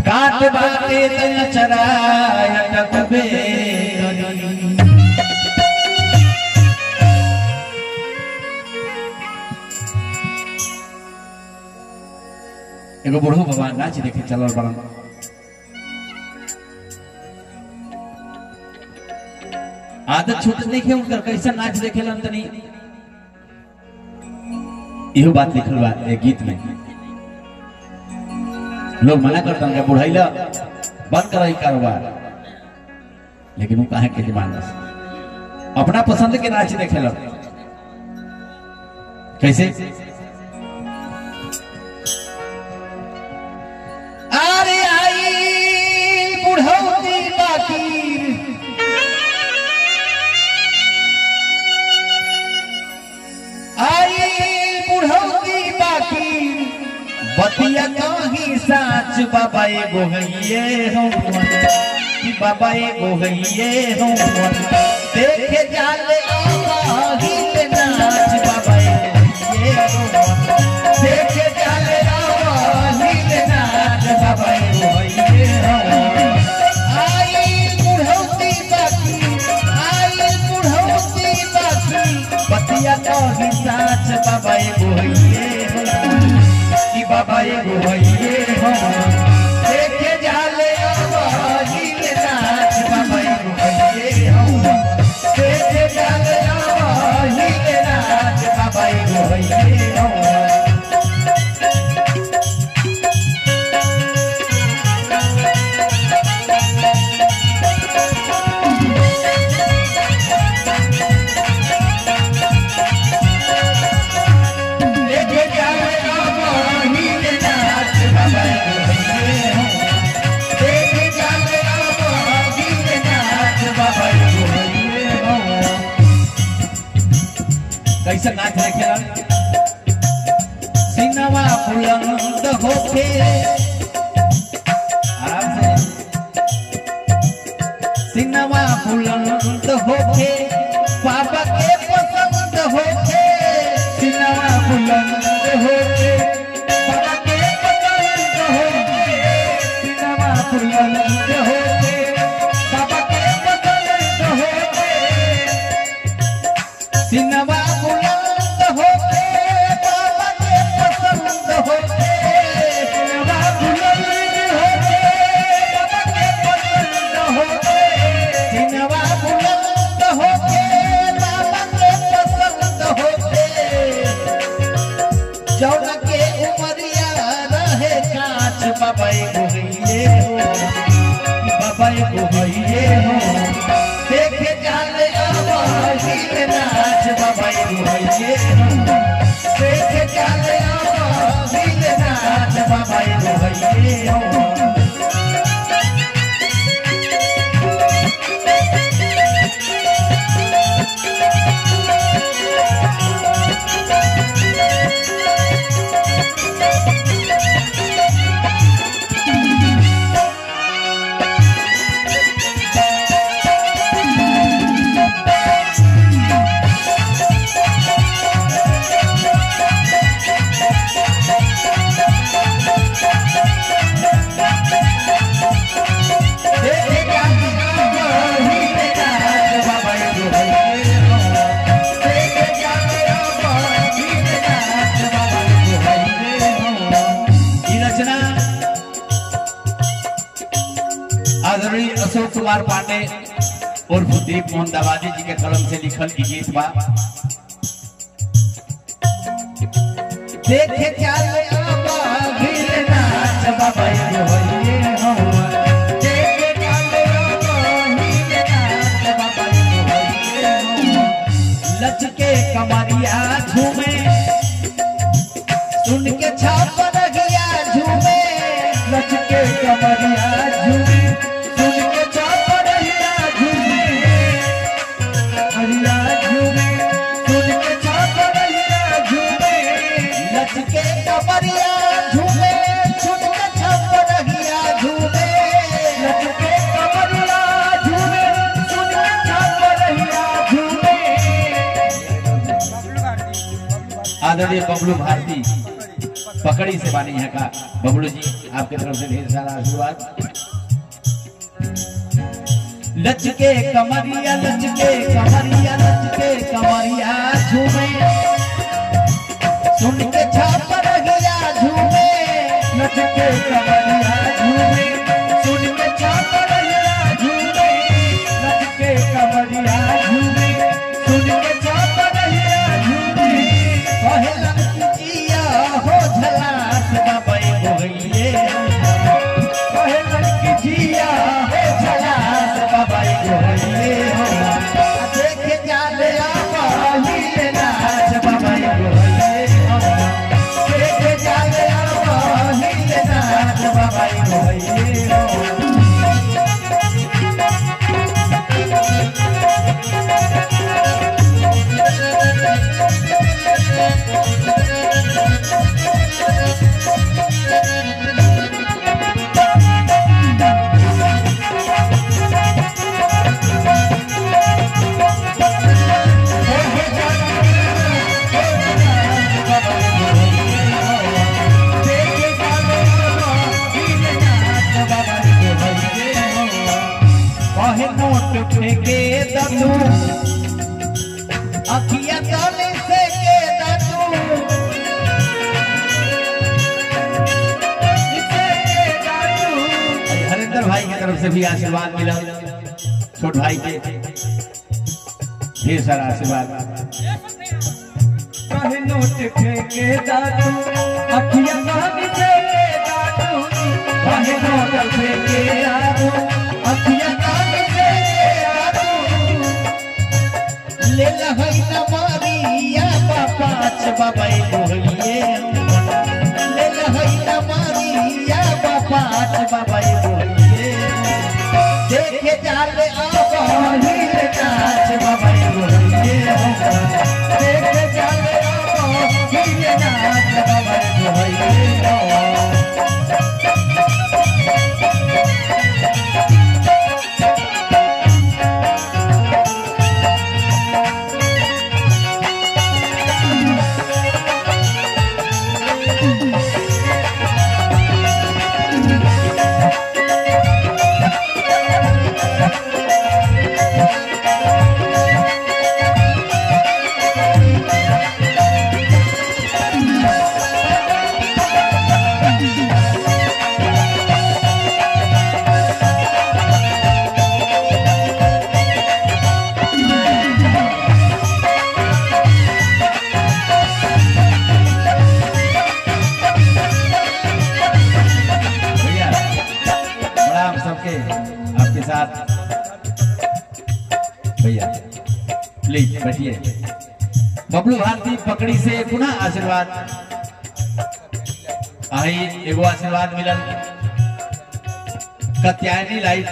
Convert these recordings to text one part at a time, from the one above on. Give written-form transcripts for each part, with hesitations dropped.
काट बाटे तन चराय टकबे एगो बूढ़ो बाबा नाच देखे चलल बड़न। आदत छूट नहीं खे उनकर कैसा नाच देखेलन तनी इहो बात लिखल बा ए गीत में। लोग मना करता है बुढ़ाइला बंद कर कारोबार, लेकिन वो काहे के मानस अपना पसंद के नाच देखेला। कैसे अरे आई बुढ़ौती बाकी आई बुढ़ौती बाकी बतिया कहीं साच बाबा एगो गइये हो कि बाबा एगो गइये हो देखे जाले आवाही ले नाच बाबा एगो गइये हो देखे जाले आवाही ले नाच बाबा एगो गइये हो। आई बुढ़ौती बाकी बतिया कहीं साच बाबा एगो गइये हो बाबा एगो गइये हो देखे जाले आवाही ले नाच बाबा एगो गइये हो देखे जाले आवाही ले नाच बाबा एगो गइये हो। कैसा नाच रखेला सिनवा बुलंद होके आराम से सिनवा बुलंद होके बाबा के पसंद होके सिनवा बुलंद होके बाबा के पसंद होके सिनवा बुलंद होके बाबा के पसंद होके सिनवा जौना के उमरिया रहे कांच बाबा एगो गइये हो बाबा एगो गइये हो देखे जाले आवाही ले नाच बाबा एगो गइये हो देखे जाले आवाही ले नाच बाबा एगो गइये हो। आदरणीय अशोक कुमार पांडे और दीप मोहन दवादी जी के कलम से लिखल की गीत बा। देखे जाले आवाही ले नाच बाबा एगो गइये हो देखे जाले आवाही ले नाच बाबा एगो गइये हो। लचके कमरिया झूमे सुन के छाप रहिया झूमे लचके कमरिया झूमे आदरणीय बबलू भारती पकड़ी से बानी यहाँ का बबलू जी आपके तरफ से ढेर सारा आशीर्वाद। लचके कमरिया लचके कमरिया लचके कमरिया झूमे, सुन के छाप रहिया झूमे। लचके कमरिया झूमे, सुन के छाप रहिया झूमे। लचके कमरिया झूमे, सुन के छाप रहिया झूमे। कहलन जिया हो झलास बाबई गोइए, कहलन जिया हो झलास बाबई गोइए। देख जाले आबाही नाच बाबई गोइए, देख जाले आबाही नाच बाबई गोइए। नोट फेंके दतू अखिया ताले से के दतू, हरिंदर भाई की तरफ से भी आशीर्वाद मिला, छोट भाई के ढेर सारा आशीर्वाद। कहे नोट फेंके दतू अखिया ताले से के दतू, कहे नोट फेंके दतू अखिया ले लहई न मारिया पाँच बाबई गोइए, ले लहई न मारिया पाँच बाबई गोइए। देखे जाले आबाही नाच बाबई गोइए, देखे जाले आबाही नाच बाबई गोइए। आपके साथ भैया प्लीज बैठिए। बबलू भारती पकड़ी से पुनः आशीर्वाद आई, एगो आशीर्वाद मिलन Katyayani light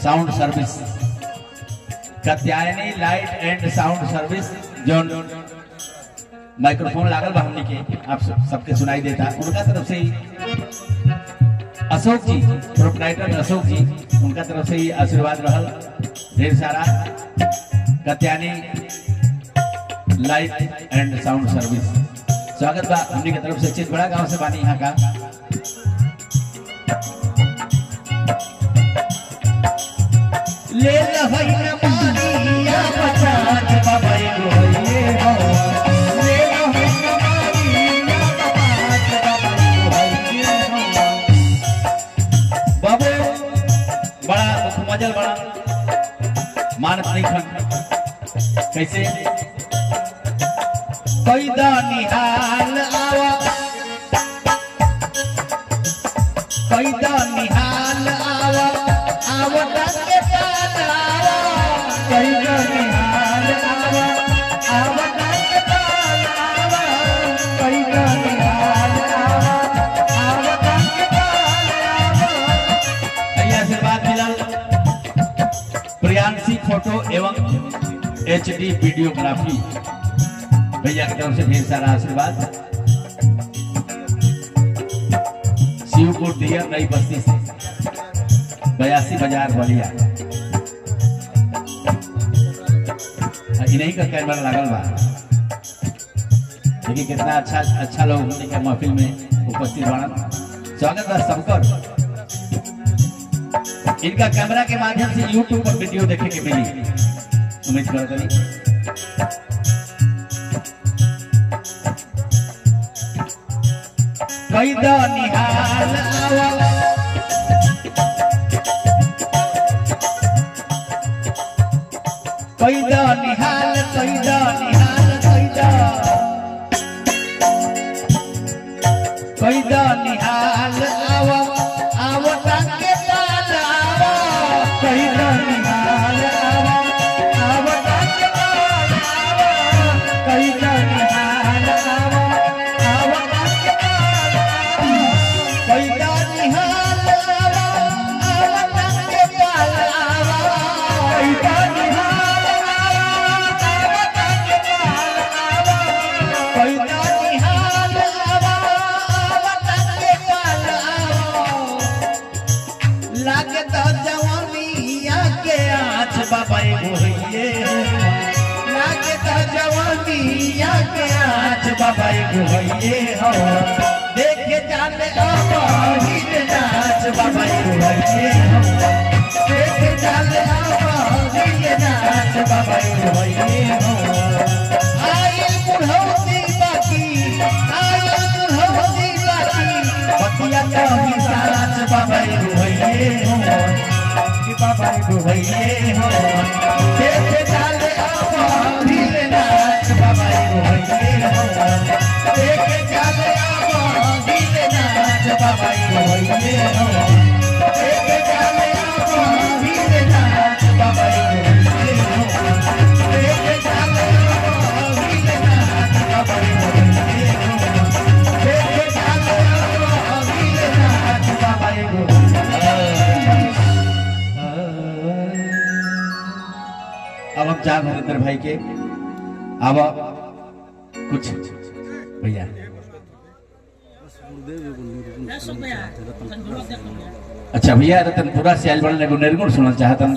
sound service, Katyayani light and sound service जो माइक्रोफोन लागल बा हमनी के आप सबके सुनाई देता, उनका तरफ से अशोक जी प्रोप्राइटर अशोक जी, उनका तरफ से ही आशीर्वाद रहल ढेर सारा। Katyayani light and sound service स्वागत बा हमनी के तरफ से। चितबड़ा गांव से बानी यहाँ का। ले लहई न मारिया पचास बाबई गोइए हो, ले लहई न मारिया पचास बाबई गोइए हो। बाबू बड़ा मजल बड़ा मानत नहीं खन कैसे कोई दा निहाल आवा, कोई दा निहाल आवा आवता के पाल आवा, कोई दा निहाल आवा आवता के पाल आवा, कोई दा निहाल आवा आवता के पाल आवा। आशीर्वाद मिलल प्रियांशी फोटो एवं HD वीडियोग्राफी भैया की तरफ से ढेर सारा आशीर्वाद। शिवपुर दियर नई बस्ती से 82 बाजार बलिया, इन्हीं का कैमरा लागल बा। देखिए कितना अच्छा लोग होने के महफिल में उपस्थित बना। स्वागत है सबका। इनका कैमरा के माध्यम से YouTube पर वीडियो देखे के मिली, उम्मीद करता नहीं। कैदा निहाल आवा कैदा निहाल कैदा निहाल कैदा निहाल आवा आवा ताके पालावा कैदा निहाल आवा आवा ताके पालावा कैदा निहाल आवा आवा ताके पालावा कैदा निहाल आवा आवा ताके पालावा कैदा निहाल आवा आवा ताके पालावा कैदा निहाल आवा लागे तो जवानिया के आँच बाबा गोहिए लागे तो जवानिया के आँच बाबा गोहिए हो देखे जाने हिल नाच बाबा गोहिए हो देखे जाने हिल नाच बाबा गोहिए हो आए बुढ़ौती बाकी आए बुढ़ौती बाकी बतिया कहीं साच बाबा गोहिए हो कि बाबा गोहिए हो देखे जाले हिल नाच बाबा गोहिए हो देखे जाले हिल नाच बाबा गोहिए हो देखे जाले हिल नाच बाबा गोहिए हो देखे जाले हिल नाच बाबा गोहिए हो देखे जाले हिल नाच बाबा अब हम चार नरेंद्र भाई के अब कुछ भैया अच्छा भैया रतनपुरा से आज बड़े निर्गुण सुनना चाहता हूँ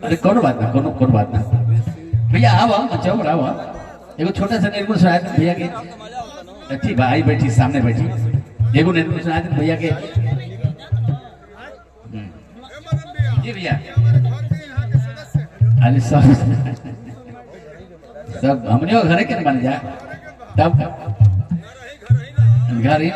अरे कौन बात ना कौन बात ना भैया आओ अच्छा आओ एगो छोटा सा निर्गुण सुनाया भैया के ठीक भाई बैठी सामने बैठी एगो निर्गुण सुनाया भैया के जी भैया अरे सब हमने घरे के बन जा तब घर ही